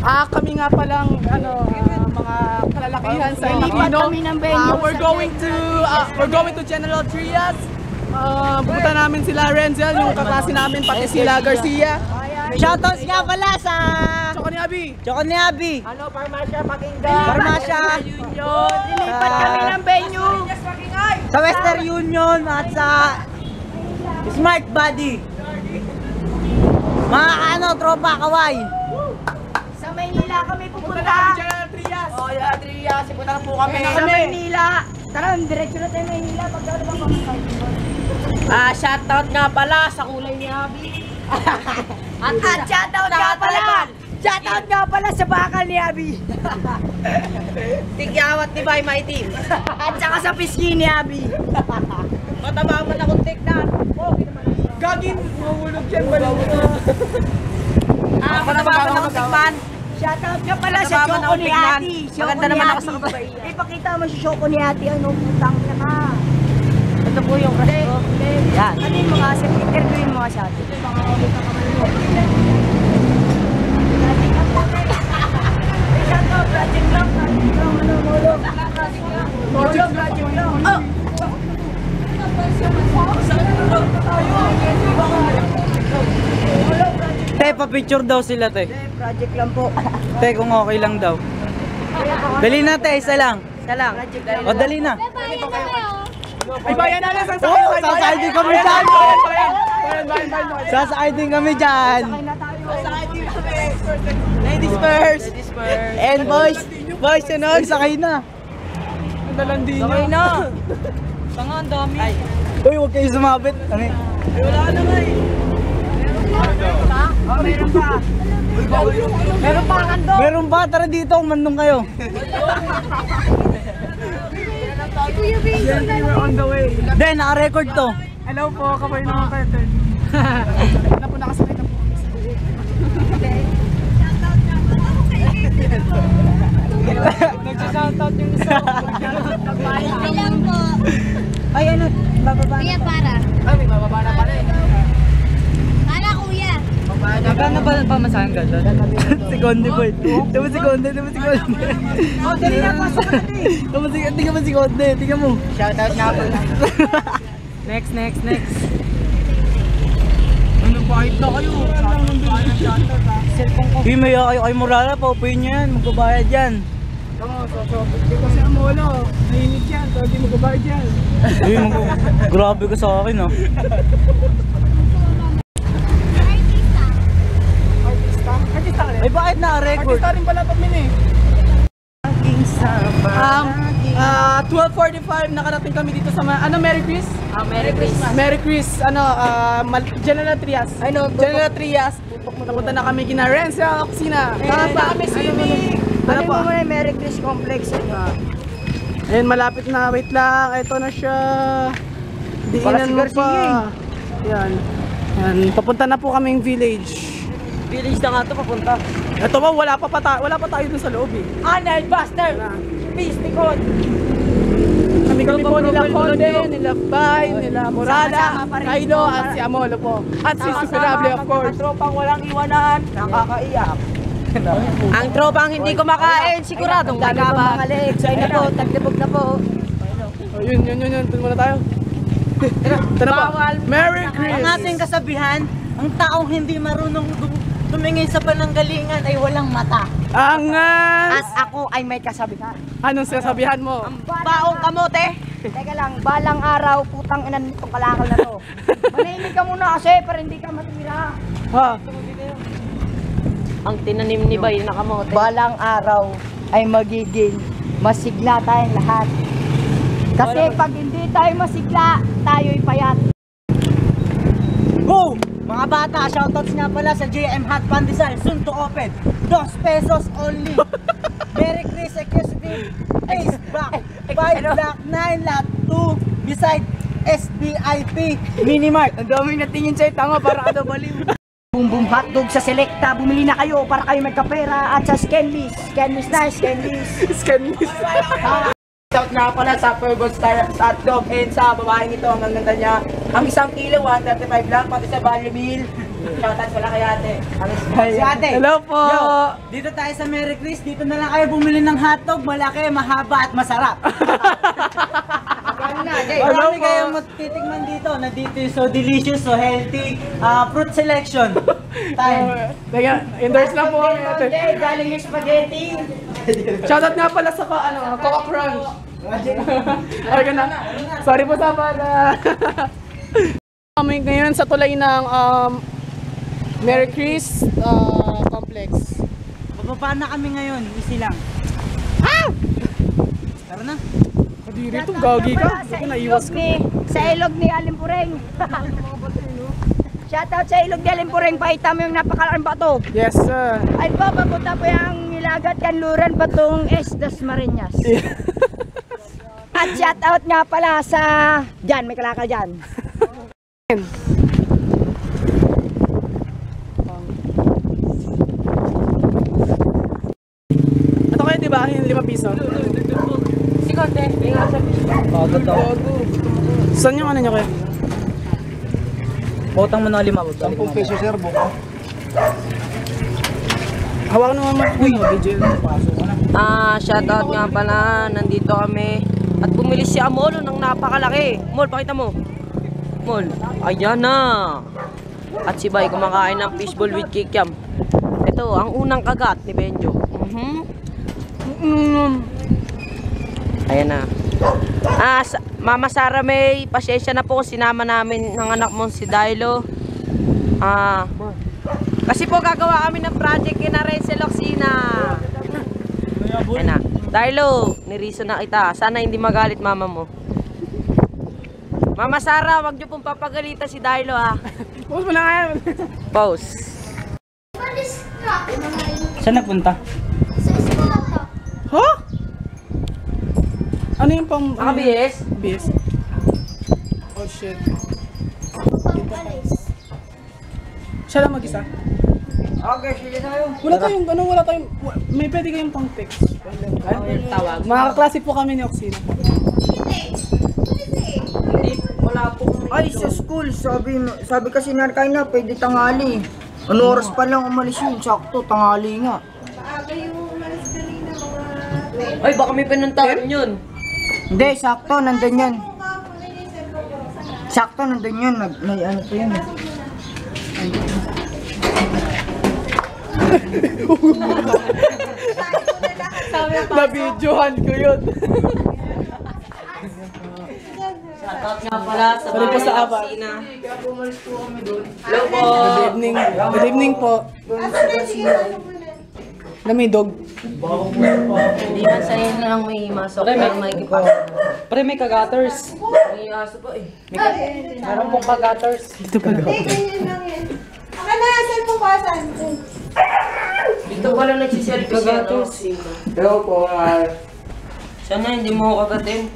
Kami nga palang mga kalalakihan sa Filipino. We're going to General Trias. Pupunta namin sila Renzel, yung kaklase namin, pati sila Garcia. Shoutouts nga pala sa Choko ni Abi. Ano, Parmasya, Pakinggan. Parmasya. Union. Lilipat kami ng venue. Sa Western Union at sa Smart Body. Mga tropa, kaway. Sa Maynila kami pupunta. General Trias. Oh, yeah, Trias. Pupunta na po kami. Sa Maynila. Tara, diretso na tayo Maynila. Shoutout nga pala sa kulay ni Abi. At shoutout nga pala. Shoutout nga pala sa bakal ni Abi. Tigyawat ni Bay Maitim. At saka sa pisngi ni Abi. Mataba man akong tignan. Gagin, mahulog yan. Mataba man akong tignan. Shoutout nga pala sa Choco ni Ati. Maganda naman ako sa kapatid. Ipakita mo si Choco ni Ati ang putang na ka. Ito po yung crush ko. Yan. Ano yung mga interviewin mo siya? Te, pa-picture daw sila, te. Project lang po. Te, kung okay lang daw. Dali na, te, isa lang. Isa lang. O, dali na. Ay, bayan na lang. Sasakay din kami dyan. Sasakay din kami dyan. Ladies first. And boys, sunod. Sakay na. Dalandi niyo. Okay na. Tanga, ang dami. Uy, huwag kayo sumabit. Ano eh? Wala ka na nga eh. Meron pa. Meron pa kando. Meron ba? Tara dito, umandong kayo. We're on the way. Then, naka-record to. Hello po, kabayo naman kayo. Wala po nakasakay na po. Nagsa-shoutout yung isa. Bilang po. Ay, ano? Bababa Kuya para. Ay, may bababa na pala eh. Para kuya. Magkano ba pamasahan ka doon? Si Conde boy. Tama si Conde. Oh, dali na po sa kanila. Tingnan mo si Conde, tingnan mo. Shoutout nga po. Next. Ano kahit na kayo? Uy, may kayo kay Morala, paupuin nyo yan, magbabayad yan. Hindi kasi ang molo. Nainit yan, so hindi magbabayad yan. Uy, grabe ka sa akin ah. Artista ka rin? Ay, bakit na-record? Artista rin pala ito min eh. 12:45 nakarating kami dito sa Merry Chris? Merry Christmas. Merry Chris, General Trias. General Trias. Napunta na kami kina Renzel, Kusina. Kami swimming. Ano mo muna Merry Chris Complex? Ayun, malapit na. Wait lang. Ito na siya. Diinan mo pa. Yan. Papunta na po kaming village. Village na nga ito papunta. Ito ba, wala pa tayo dun sa loob eh. Arnold Buster! Peace, Nicole! Kami po nila Conde, nila Bay, nila Morala, Kaido, at si Amolo po. At si Superable of course. Ang tropang walang iwanan, nakakaiyak. Ang tropang hindi kumakain, siguradong nagkabang. Excited na po, tagtibog na po. Yun. Doon muna tayo. Ito na po. Merry Ang Christmas! ating kasabihan, ang taong hindi marunong tumingin sa pananggalingan ay walang mata. Angas! At ako ay may kasabihan. Anong sinasabihan mo? Baong kamote! Teka lang, balang araw, putang inan itong kalakal na to. Manahimik ka muna kasi para hindi ka matira. Ha? Ang tinanim ni Bay na kamote. Balang araw ay magiging masigla tayong lahat. Kasi pag hindi tayo masigla, tayo'y payat. Go! Mga bata, shoutouts nga pala sa JM Hot Pandesal, soon to open. 2 pesos only. Merry Chris Executive. Ace Black 5 Black 9 Lot 2 beside SBIP Minimart. Ang daming natingin sa'yo, tanga para ka daw baliw. Boom boom hotdog sa Selecta, bumili na kayo para kayo magkapera at sa Scanlist. Scanlist na, Scanlist. Scanlist. Shout nga pala sa Purgon Star Hotdog and sa babaeng ito, ang ganda niya. Ang 1 kilo, 135 lang, pati sa value meal. Shoutout pala kay ate. Si ate. Hello po. Yo, dito tayo sa Merry Chris. Dito na lang kayo bumili ng hotdog. Malaki, mahaba at masarap. Hello Marami po. kayong matitikman dito. Nandito yung so delicious, so healthy fruit selection. Time. Teka, endorse lang po kami ate. Galing yung spaghetti. Shoutout nga pala sa Coca Crunch. Ay, na. Sorry po sa bala. Kami ngayon sa tulay ng Merry Chris Complex. Bababa na kami ngayon. Easy lang. Tara na. Kadiri to, gagi ka. Hindi ko naiwas ka. Sa ilog ni Alimpureng. Shoutout sa ilog ni Alimpureng. Pakita mo yung napakalaking bato. Yes, sir. Ay po, papunta po yung Nilagat Kanluran patong Esdas Marinas. At shoutout nga pala sa dyan, may kalakal dyan. Ito kayo, di ba? Yung 5 piso. Si Conte. Saan yung ano nyo kayo? Botang mo na 5. 10 peso sir, buka. Hawakan naman mo. Uy, video. Shoutout nga pala, nandito kami. At bumili si Amolo ng napakalaki. Mol, pakita mo. Mol, ayan na. At si Bay kumakain ng fishball with kikiam. Ito, ang unang kagat ni Benjo. Ayan na. Mama Sara May, pasensya na po, sinama namin ng anak mo si Dailo. Kasi po gagawa kami ng project kina Renzel Oxina. Ayan na. Dailo, niriso na kita. Sana hindi magalit mama mo. Mama Sara, wag niyo pong papagalitan si Dailo ha. Pause mo na ngayon. Pause. Saan nagpunta? Ha? Ano yung pang... Nakabihis? Bis. Oh shit. Siya lang mag-isa. Okay, sige tayo. Wala tayong, may pwede kayong pang text. Tawag. Mga kaklase po kami ni Oxina. Wala po. Ay, sa school, sabi kasi narkay na, pwede tangali. Ano oras pa lang umalis yun? Sakto, tangali nga. Ay, baka may pinuntahan yun. Hindi, sakto, nandun yan. Sakto, nandun yun. May ano pa yun. Na-videohan ko yun. Shoutout nga pala sa Sorry po bahay sa ng abang. Oxina. Hello po. Good evening. Good evening po. Na may dog. Hindi man sa'yo na lang may masok pero may kipasok. Pre, may kagaters. May aso po eh. Meron pong kagaters. Ito pa daw. Dito pala nagsiselfie siya no? Hello po, Sana hindi mo ako kagatin.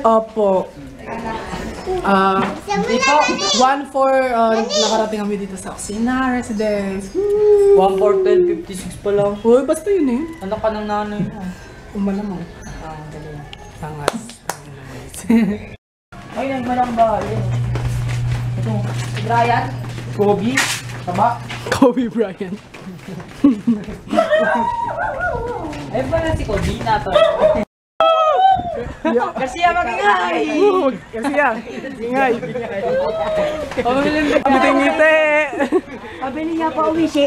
Opo. Dito, 1-4 nakarating kami dito sa Oxina Residence. 1-4-12-56 pa lang. Uy, basta yun eh. Anak ka ng nanay mo. Umalamang. Tangas. Ay, nagmalang ba? Ito, si Brian. Kobe. Taba. Kobe Bryant. Ay, pala si Kobe na to. Kasi magingay! Kasi yan. Ingay. Ngiti-ngiti. Sabi niya pa, uwishi.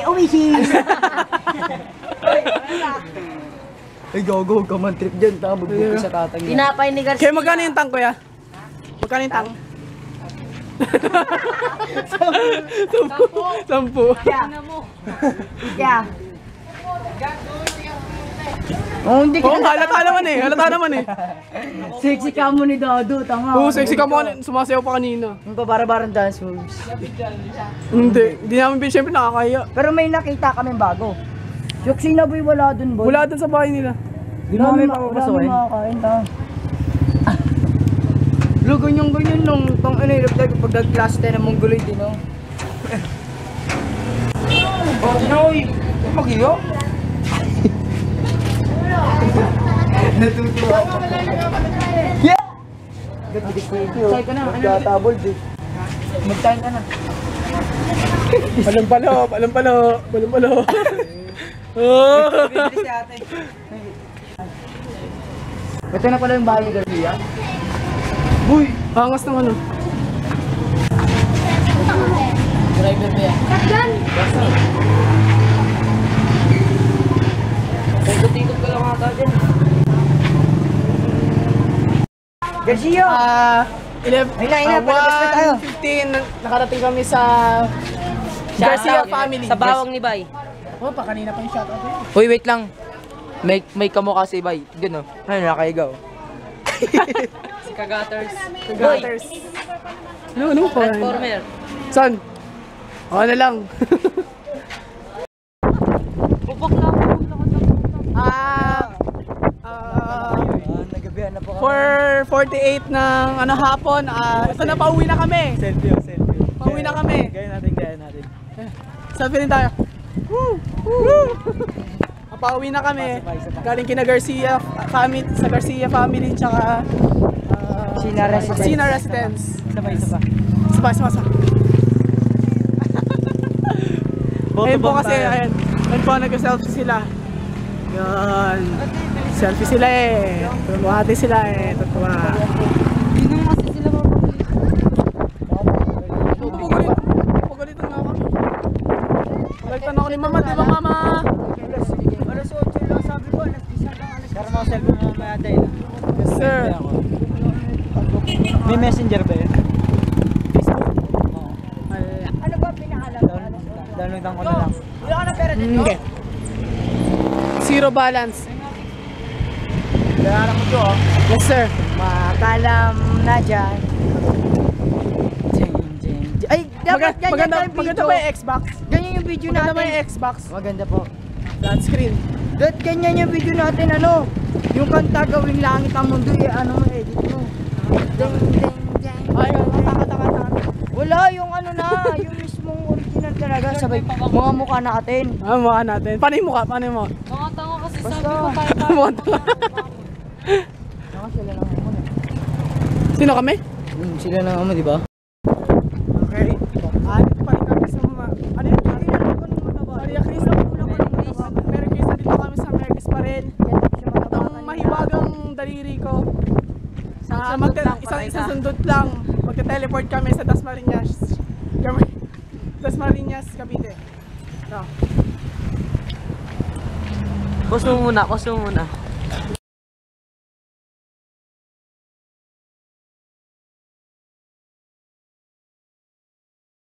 Ay, gago, huwag ka man trip dyan. Bugbog ka sa tatang niya. Tinapay ni Garcia. Kaya magkano yung tank, kuya? Magkano yung tank? 10. Yeah. Oh, hindi Oo, halata naman eh. Sexy ka mo ni Dodo, tama. Oo, sexy ka mo. Sumasayaw pa kanina. Yung pabara-barang dance moves. Hindi namin siyempre nakakaya. Pero may nakita kami bago. Yung sinaboy wala dun, boy. Wala dun sa bahay nila. Di namin papapasukin. makakain, ta. Lo, ganyan lang. Tang ano, ilaptay ko pag nag-class tayo ng Mongoloid, no? Oh, Dinoy! Mag-iyo? Natutuwa ako. Yeah! Magtatabol, di. Magtayin ka na. Palumpalo, palumpalo, palumpalo. Oh. Si ate. Ito na pala yung bahay ni Garcia. Uy, angas ng ano. Driver ba yan? Shotgun! Ikot-ikot ka lang ata dyan. Garcia! 1:15, nakarating kami sa Garcia family. Sa bawang ni Bay. Oh, pa kanina pa yung shoutout eh. Uy, wait lang. May kamukha si Bay. Gano? Ay, nakaigaw. Si Kagaters. Gutters. Ano pa? Transformer. Son? O na lang. Bubok lang. Nagabihan na po 4:48 ng hapon. Ito na, pauwi na kami. Selfie. Pauwi na kami. Gaya natin. Selfie rin tayo. Woo! Woo! Pauwi na kami. Galing kina Garcia family, sa Garcia family, tsaka Sina Residence. Sabay. Ayun po kasi, ayun po, nag-selfie sila. Yan. Selfie sila eh. Tumuhati sila eh. Tatuwa. Pagalitan nga kami. Pagalitan ako ni Mama, di ba Mama? Alas 8 lang sabi ko. Para mga cellphone mo mamaya tayo. Yes sir. May messenger ba yun? Ano ba pinaalam? Downloadan ko na lang. Wala ka na pera dito? Okay. Zero balance. Bayaran mo to oh. Yes sir. Makalam na dyan. Ay, dapat ganyan Maganda yung video. ba yung Xbox? Ganyan yung video Maganda ba natin. yung Xbox? Maganda po. Flat screen. Dapat ganyan yung video natin, ano? Yung kanta gawing langit ang mundo, ano mo, edit mo. Ding, ding, ding. Ay, taka. Wala, yung ano na, yung mismong original talaga. Sabay, mga mukha natin. Mukha natin. Paano yung mukha? Paano yung mukha? Mga tanga kasi Basta. sabi ko tayo. Mukha tanga. Sila lang ako na. Sino kami? Sila lang ako, di ba? Okay. Dito pa rin kami sa mga... Ano yun? Maria Cris. Mary Cris. Dito kami sa Mary Cris pa rin. Itong mahiwagang daliri ko. Isang sundot lang. Magte-teleport kami sa Dasmariñas. Dasmariñas, Cavite. No. Pause mo muna.